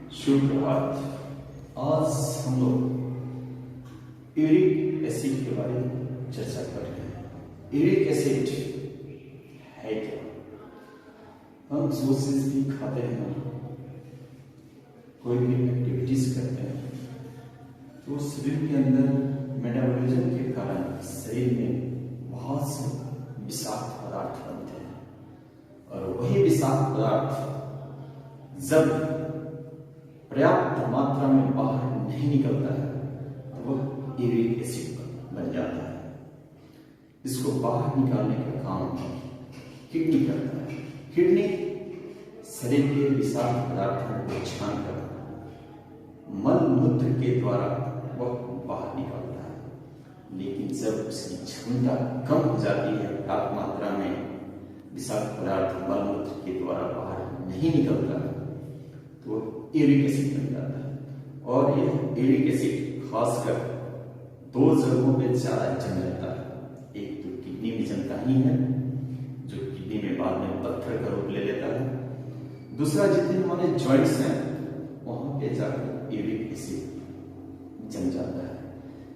शुभ प्रभात। आज हम लोग यूरिक एसिड के बारे में चर्चा कर रहे हैं। यूरिक एसिड है क्या? हम जो चीज भी खाते हैं, कोई भी एक्टिविटीज करते हैं, तो शरीर के अंदर मेटाबॉलिज्म के कारण शरीर में बहुत से विषाक्त पदार्थ बनते हैं, और वही विषाक्त पदार्थ जब पर्याप्त मात्रा में बाहर नहीं निकलता है तो वह यूरिक एसिड बन जाता है। इसको बाहर निकालने का काम किडनी करता है। किडनी शरीर के विषाक्त पदार्थों को छानकर मल मूत्र के द्वारा वह बाहर निकालता है। लेकिन जब उसकी क्षमता कम हो जाती है, पर्याप्त मात्रा में विषाक्त पदार्थ मल मूत्र के द्वारा बाहर नहीं निकलता है, तो यूरिक एसिड बन जाता है। और यह यूरिक एसिड खासकर दो जगहों पे ज्यादा जम जाता है। एक तो किडनी में जमता ही है, जो किडनी में बाद में पत्थर का रूप ले लेता है। दूसरा, जितने हमारे जॉइंट्स हैं वहां पे जाकर यूरिक एसिड जम जाता है,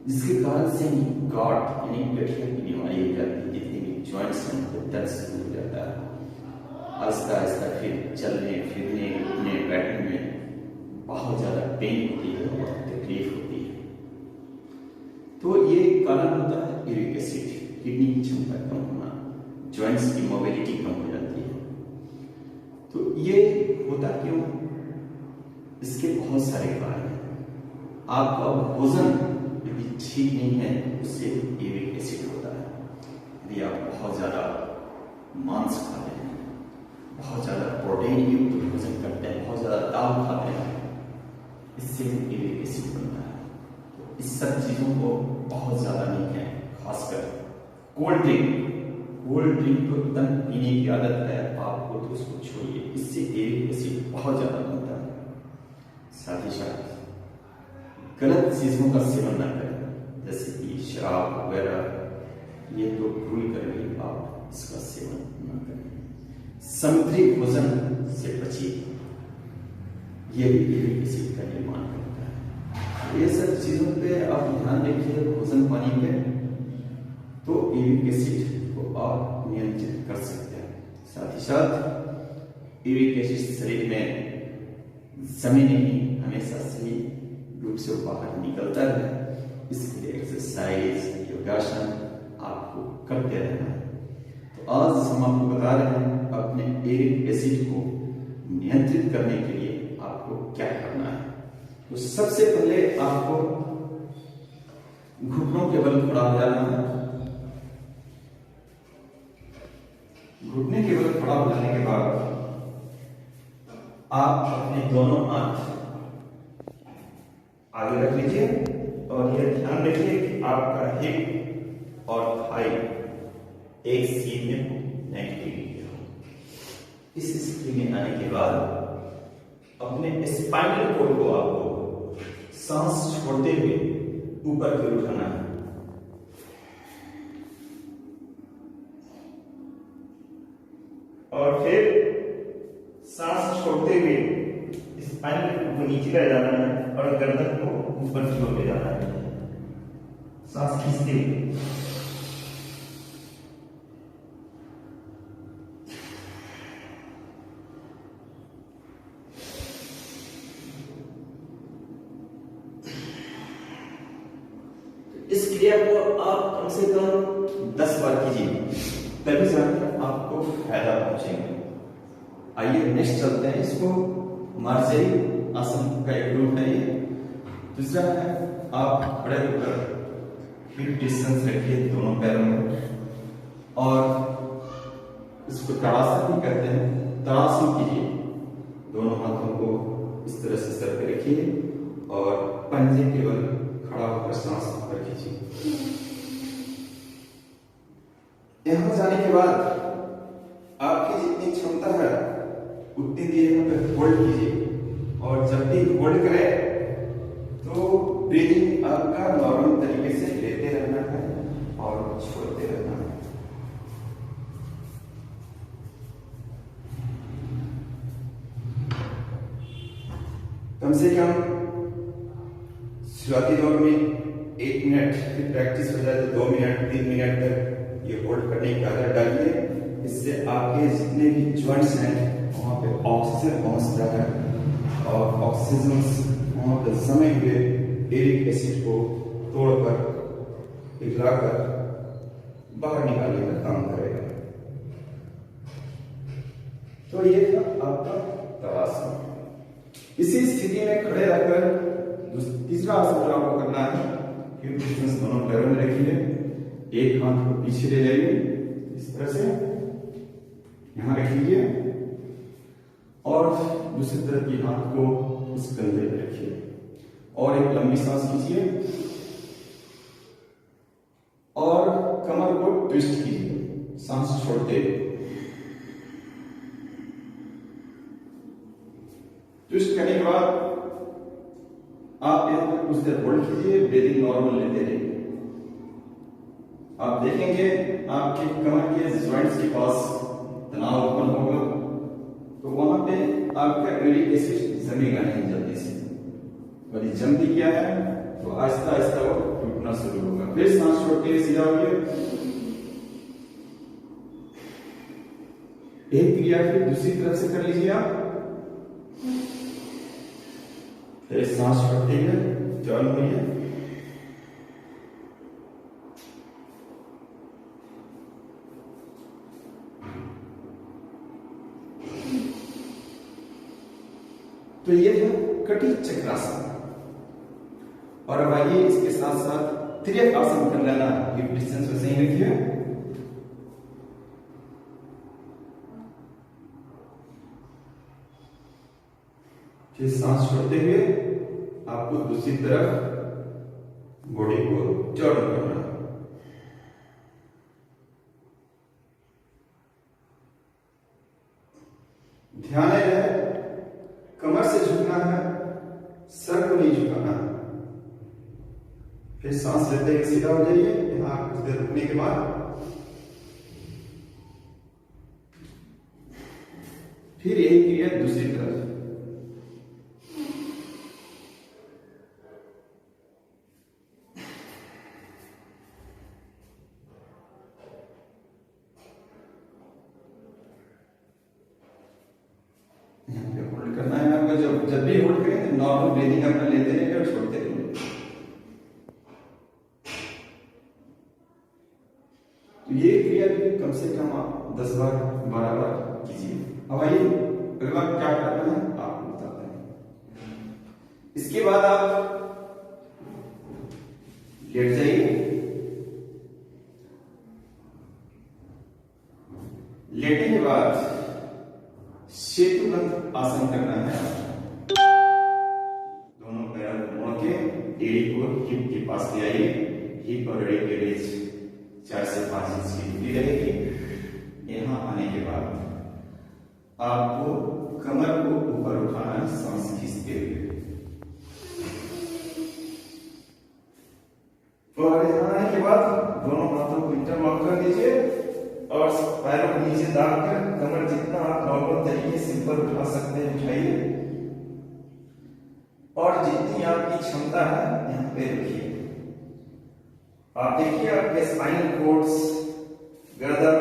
जिसके कारण से गांठ यानी गठिया की बीमारी हो जाती है। जितने भी जॉइंट्स हैं उनको दर्द शुरू हो जाता है। आहिस्ता आहिस्ता फिर चलने फिरने उठने बैठने में बहुत ज्यादा पेन होती है और तकलीफ होती है। तो ये कारण होता है यूरिक एसिड। किडनी की क्षमता कम होना, जॉइंट्स की मोबिलिटी कम हो जाती है। तो ये होता क्यों? इसके बहुत सारे कारण हैं। आपका भोजन यदि ठीक नहीं है उससे यूरिक एसिड होता है। यदि आप बहुत ज्यादा मांस खाते हैं, बहुत ज्यादा प्रोटीन युक्त भोजन करते हैं, बहुत ज्यादा दाल खाते हैं, इससे यूरिक एसिड बनता है। तो इस सब चीजों को बहुत ज्यादा नहीं करें। खासकर कोल्ड ड्रिंक तो एकदम पीने की आदत है आपको, तो उसको छोड़िए, इससे यूरिक एसिड बहुत ज्यादा बनता है। साथ ही साथ गलत चीजों का सेवन न करें, जैसे कि शराब वगैरह, ये तो भूल कर भी आप इसका सेवन न करें। समुद्री भोजन से बचिए, यह भी यूरिक एसिड का निर्माण करता है। ये सब चीजों पे आप ध्यान रखिए भोजन पानी पे, तो यूरिक एसिड को आप नियंत्रित कर सकते हैं। साथ ही साथ यूरिक एसिड शरीर में जमे नहीं, हमेशा सही रूप से बाहर निकलता है। इसके लिए एक्सरसाइज, योगासन आपको करते रहना है। तो आज हम आपको बता रहे हैं अपने यूरिक एसिड को नियंत्रित करने के लिए आपको क्या करना है। तो सबसे पहले आपको घुटनों के बल खड़ा हो जाना है। घुटने के बल खड़ा हो जाने के बाद आप अपने दोनों हाथ आगे रख लीजिए, और यह ध्यान रखिए कि आपका हिप और थाई एक सीध में नेगेटिव हो। इस स्थिति में आने के बाद अपने स्पाइनल कोड को आपको सांस छोड़ते हुए ऊपर की ओर उठाना है। और फिर सांस छोड़ते हुए स्पाइनल कोड को नीचे ले जाना है और गर्दन को ऊपर की ओर ले जाना है, सांस खींचते हुए। इस क्रिया को आप कम से कम 10 बार कीजिए, तभी जाकर आपको फायदा पहुंचेगा। आइए नेक्स्ट चलते हैं। इसको मार्जरी आसन का एक रूप है ये। दूसरा है, आप खड़े होकर हिप डिस्टेंस रखिए दोनों पैरों में, और इसको तड़ासन भी कहते हैं। तड़ासन कीजिए, दोनों हाथों को इस तरह से सर पे रखिए और पंजे के बल खड़ा होकर सांस ऊपर खींचिए। यहां जाने के बाद आपकी जितनी क्षमता है उतनी देर यहाँ पे होल्ड कीजिए, और जब भी होल्ड करें तो ब्रीदिंग आपका नॉर्मल तरीके से लेते रहना है और छोड़ते रहना है। कम से कम शुरुआती दौर में 1 मिनट, फिर प्रैक्टिस हो जाए तो 2 मिनट 3 मिनट तक ये होल्ड करने की आदत डालिए। इससे आपके जितने भी जॉइंट्स हैं वहाँ पे ऑक्सीजन पहुँच रहा है और ऑक्सीजन वहाँ पे जमे हुए यूरिक एसिड को तोड़कर पिघलाकर बाहर निकालने का काम करेगा। तो ये था आपका तवासन। इसी स्थिति में खड़े रहकर तीसरा आसन जो आपको करना है, हिप डिस्टेंस दोनों पैरों में रखिए, एक हाथ को पीछे ले जाइए इस तरह से, यहां रखिए और दूसरी तरफ की हाथ को उस कंधे पे रखिए और एक लंबी सांस लीजिए और कमर को ट्विस्ट कीजिए सांस छोड़ते हुए। ट्विस्ट करने के बाद आप यहां पर कुछ देर होल्ड कीजिए, ब्रीदिंग नॉर्मल लेते रहिए। आप देखेंगे आपके कमर के जॉइंट्स के पास तनाव उत्पन्न होगा, तो वहां पे आपका यूरिक एसिड जमेगा नहीं जल्दी से, और ये जम भी किया है तो आहिस्ता आहिस्ता वो टूटना शुरू होगा। फिर सांस छोड़ के सीधा होइए। एक क्रिया फिर दूसरी तरफ से कर लीजिए आप। फिर सांस छोड़ते हुए जॉइन होइए। तो ये था कटी चक्रासन। और अब आइए इसके साथ साथ त्रियक आसन कर लेना। हिप डिस्टेंस वैसे ही रखिए, फिर सांस छोड़ते हुए आपको दूसरी तरफ बॉडी को जॉइन करना है। ध्यान रहे कमर से झुकना है, सर को नहीं झुकाना है। फिर सांस लेते हुए सीधा हो जाइए। यहां कुछ देर रुकने के बाद फिर यही क्रिया दूसरी तरफ। यहाँ पे होल्ड करना है आपको। जब भी होल्ड करें तो नॉर्मल ब्रीदिंग अपना लेते रहिए और छोड़ते रहिए। तो ये क्रिया भी कम से कम आप 10 बार 12 बार कीजिए। अब आइए अगला क्या करना है आपको बताते हैं। इसके बाद आप लेट जाइए। लेटने के बाद सेतुबंध आसन करना है। दोनों पैरों को मोड़ के एड़ी को हिप के पास ले आइए। हिप और एड़ी के बीच 4 से 5 इंच की दूरी रहेगी। यहां आने के बाद आपको कमर को ऊपर उठाना है सांस खींचते हुए, और यहां आने के बाद दोनों हाथों को इंटरलॉक कर दीजिए और पैरों को नीचे दाबकर कमर जितना आप नॉर्मल तरीके से ऊपर उठा सकते हैं उठाइए, और जितनी आपकी क्षमता है यहाँ पे रखिए। आप देखिए आपके स्पाइनल कोड्स, गर्दन,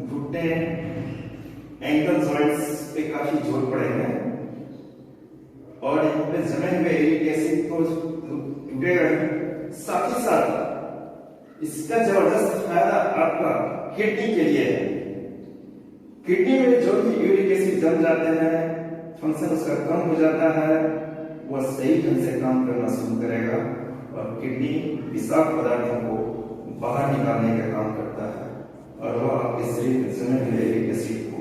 घुटने, एंकल जॉइंट्स पे काफी जोर पड़ेगा और यहाँ पे जमे हुए यूरिक एसिड तो टूटेगा। साथ ही साथ इसका जबरदस्त फायदा आपका किडनी के लिए है। किडनी में जो भी यूरिक एसिड जम जाते हैं, फंक्शन उसका कम हो जाता है, वह सही ढंग से काम करना शुरू करेगा और किडनी विषाक्त पदार्थों को बाहर निकालने का काम करता है और वह आपके शरीर में जमे हुए यूरिक एसिड को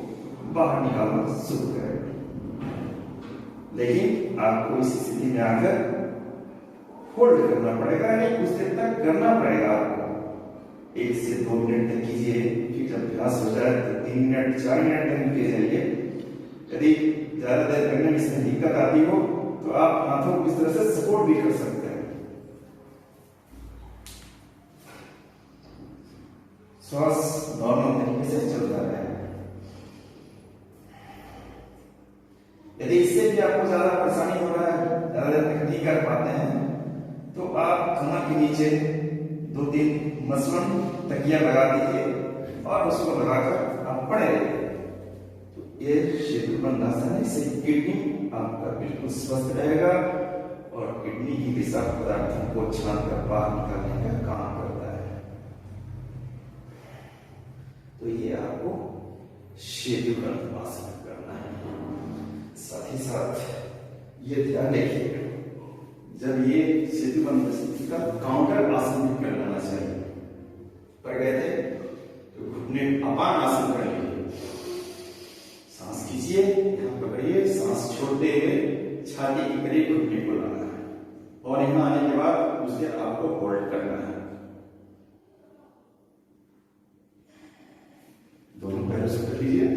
बाहर निकालना शुरू करेगा। लेकिन आपको इस स्थिति में आकर होल्ड करना पड़ेगा, नहीं कुछ देर तक करना पड़ेगा आपको। 1 से 2 मिनट तक कीजिए, फिर जब अभ्यास हो जाए तो 3 मिनट 4 मिनट तक के जाइए। यदि ज्यादा देर करने में इसमें दिक्कत आती हो तो आप हाथों को इस तरह से सपोर्ट भी कर सकते हैं। श्वास नॉर्मल तरीके से चलता रहे। यदि इससे भी आपको ज्यादा परेशानी हो रहा है के नीचे 2-3 मसलन तकिया लगा दीजिए और उसको लगाकर आप पड़े रहिए। तो ये सेतुबंध आसन है, इससे किडनी आपका बिल्कुल स्वस्थ रहेगा और किडनी की विषाक्त पदार्थों को छान कर बाहर निकालने का काम करता है। तो ये आपको सेतुबंध आसन करना है। साथ ही साथ ये ध्यान रखिएगा, जब ये सेतुबंध स्थिति का काउंटर आसन भी कर लेना चाहिए। पर गए थे तो घुटने अपान आसन कर लीजिए, सांस खींचिए, यहाँ पकड़िए, सांस छोड़ते हुए छाती के करीब घुटने को लाना है और यहाँ आने के बाद उसे आपको होल्ड करना है। दोनों पैरों से कर लीजिए।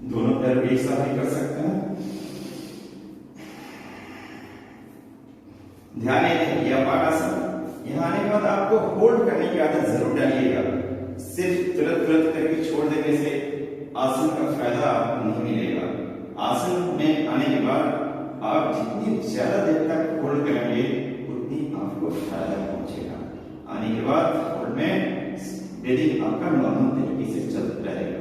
दोनों पैर भी एक साथ ही कर सकते हैं। ध्यान रखिए यह आसन, यहाँ आने के बाद आपको होल्ड करने की आदत जरूर डालिएगा। सिर्फ तुरंत करके छोड़ देने से आसन का फायदा आपको नहीं मिलेगा। आसन में आने के बाद आप जितनी ज्यादा देर तक होल्ड करेंगे उतनी आपको फायदा पहुंचेगा। आने के बाद होल्ड में ब्रीदिंग आपका नॉर्मल तरीके से चलता रहेगा।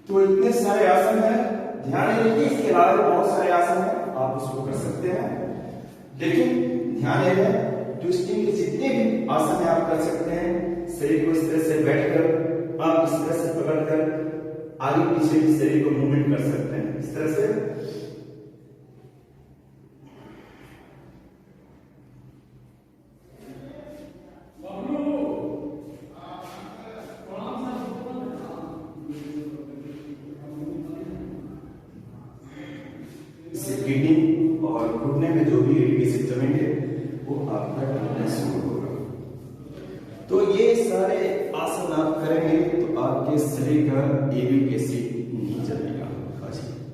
तो इतने सारे आसन हैं, ध्यान रखिए इसके अलावा बहुत सारे आसन हैं, आप उसको कर सकते हैं। लेकिन ध्यान रखिए ट्विस्टिंग के जितने भी आसन है आप कर सकते हैं। शरीर को इस तरह से बैठकर आप इस तरह से पकड़कर आगे पीछे भी शरीर को मूवमेंट कर सकते हैं इस तरह से। किडनी और घुटने में जो भी इरिटेशन जमेंगे वो आपका टूटना शुरू होगा। तो ये सारे आसन आप करेंगे तो आपके शरीर का यूरिक एसिड नहीं जमेगा।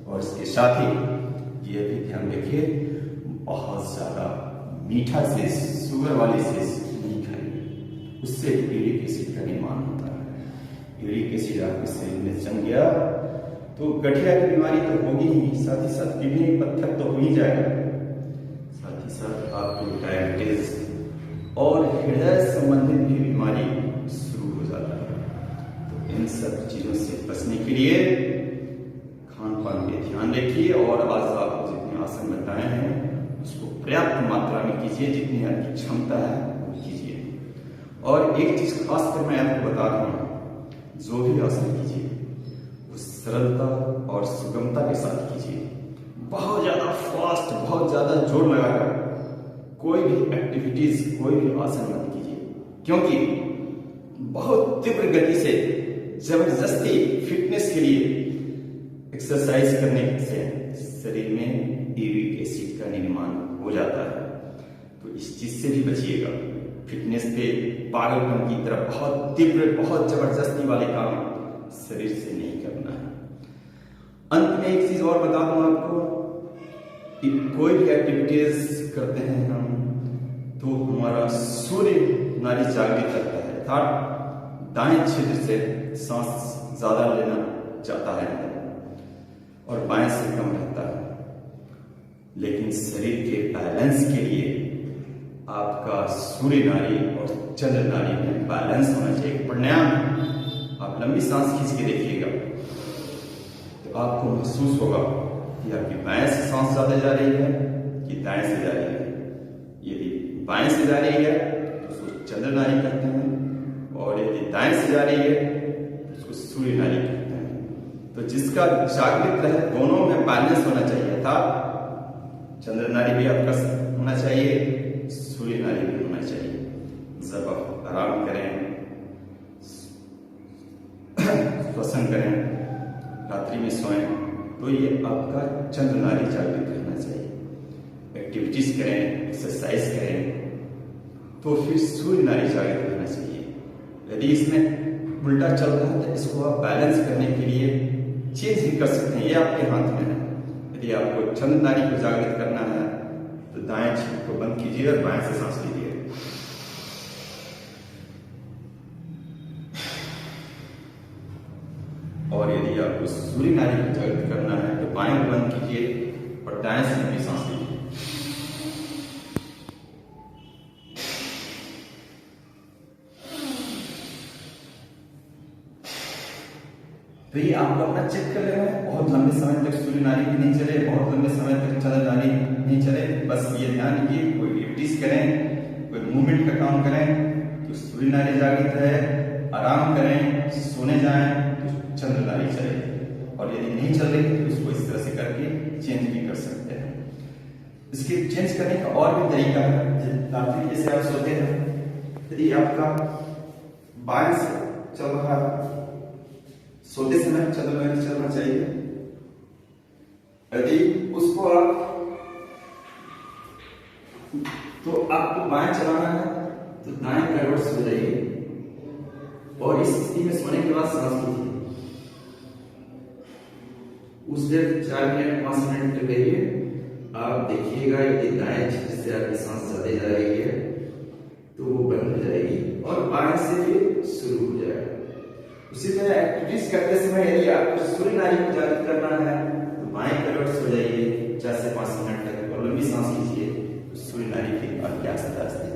और इसके साथ ही ये भी ध्यान रखिए, बहुत ज्यादा मीठा से शुगर वाले से नहीं खाइए, उससे यूरिक एसिड का निर्माण होता है। यूरिक एसिड आपके शरीर में जम गया तो गठिया की बीमारी तो होगी ही, साथ ही साथ किडनी पत्थर तो हो ही जाएगा, साथ ही साथ आपको डायबिटीज और हृदय संबंधित भी बीमारी शुरू हो जाता है। तो इन सब चीजों से बचने के लिए खान पान पे ध्यान रखिए और आज आपको जितने आसन बताए हैं उसको पर्याप्त मात्रा में कीजिए, जितनी आपकी क्षमता है वो कीजिए। और एक चीज खास कर मैं आपको बता रहा हूँ, जो भी आसन कीजिए सरलता और सुगमता के साथ कीजिए। बहुत ज्यादा फास्ट, बहुत ज्यादा जोर लगाकर कोई भी एक्टिविटीज, कोई भी आसन मत कीजिए, क्योंकि बहुत तीव्र गति से जबरदस्ती फिटनेस के लिए एक्सरसाइज करने से शरीर में यूरिक एसिड का निर्माण हो जाता है। तो इस चीज से भी बचिएगा। फिटनेस पे पागलपन की तरफ बहुत तीव्र, बहुत जबरदस्ती वाले काम शरीर से नहीं करना है। अंत में एक चीज और बता दूं आपको कि कोई भी एक्टिविटीज करते हैं हम तो हमारा सूर्य नाड़ी जागृत रहता है, अर्थात दाएं क्षेत्र से सांस ज्यादा लेना चाहता है और बाएं से कम रहता है। लेकिन शरीर के बैलेंस के लिए आपका सूर्य नाड़ी और चंद्र नाड़ी में बैलेंस होना चाहिए। प्राणायाम आप लंबी सांस खींच के देखिएगा तो आपको महसूस होगा कि आपकी बाएं से सांस ज्यादा जा रही है कि दाएं से जा रही है। यदि बाएं से जा रही है तो उसको चंद्र नाड़ी कहते हैं, और यदि दाएं से जा रही है तो उसको सूर्य नाड़ी कहते हैं। तो जिसका जागृत रहे, दोनों में बैलेंस होना चाहिए था। चंद्र नाड़ी भी आपका होना चाहिए, सूर्य नाड़ी भी होना चाहिए। जब आप आराम करें, श्वसन करें, रात्रि में सोएं तो ये आपका चंद्र नाड़ी जागृत रहना चाहिए। एक्टिविटीज करें, एक्सरसाइज करें तो फिर सूर्य नाड़ी जागृत रहना चाहिए। यदि इसमें उल्टा चल रहा है तो इसको आप बैलेंस करने के लिए चेंज भी कर सकते हैं, ये आपके हाथ में है। यदि आपको चंद्र नाड़ी को जागृत करना है तो दाएं छींक को बंद कीजिए और बाएं से सांस लीजिए। और यदि आपको सूर्य नाड़ी को जागृत करना है तो बाएं को बंद कीजिए और दाएं से लंबी सांस लीजिए। तो ये आपको अपना चेक कर लेना है। बहुत लंबे समय तक सूर्य नाड़ी भी नहीं चले, बहुत लंबे समय तक चंद्र नाड़ी नहीं चले, बस ये ध्यान रखिए कोई एक्टिविटीज करें, कोई मूवमेंट का काम करें तो सूर्य नाड़ी जागृत है, आराम करें, सोने जाएं तो चंद्र नाड़ी चले, और यदि नहीं चल रही तो उसको इस तरह से करके चेंज भी कर सकते हैं। इसके चेंज करने का और भी तरीका है। रात्रि जैसे आप सोते हैं, यदि आपका बाएं से चल रहा है, सोते समय चंद्र नाड़ी चलना चाहिए। यदि उसको आपको बाएं चलाना है तो दाएं करवट सो जाइए और इस स्थिति में सोने के बाद सांस लीजिए। उस देर 4 मिनट 5 मिनट तक रहिए। आप देखिएगा यदि दाएं छाती से आपकी सांस ज्यादा जा रही है तो वो बंद हो जाएगी और बाएं से फिर शुरू हो जाएगा। उसी तरह एक्टिविटीज करते समय यदि आपको सूर्य नाड़ी को जागृत करना है तो बाएं करवट सो जाइए 4 से 5 मिनट तक और लंबी सांस लीजिए तो सूर्य नाड़ी की आपकी आस्ते आस्ते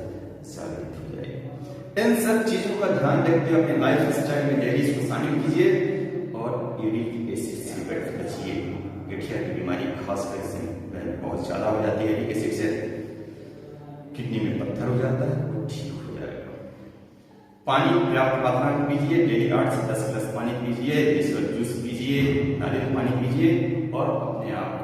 जागृत हो जाएगी। इन सब चीजों का ध्यान रखते हुए अपने लाइफ स्टाइल में डेली इसको शामिल कीजिए और यूरिक एसिड से बचिए। गठिया की बीमारी खासकर से बहुत ज्यादा हो जाती है, यूरिक एसिड से किडनी में पत्थर हो जाता है, वो ठीक हो जाएगा। पानी पर्याप्त मात्रा में पीजिए, डेली 8 से 10 गिलास पानी पीजिए, जूस पीजिए, नारियल पानी पीजिए और अपने आप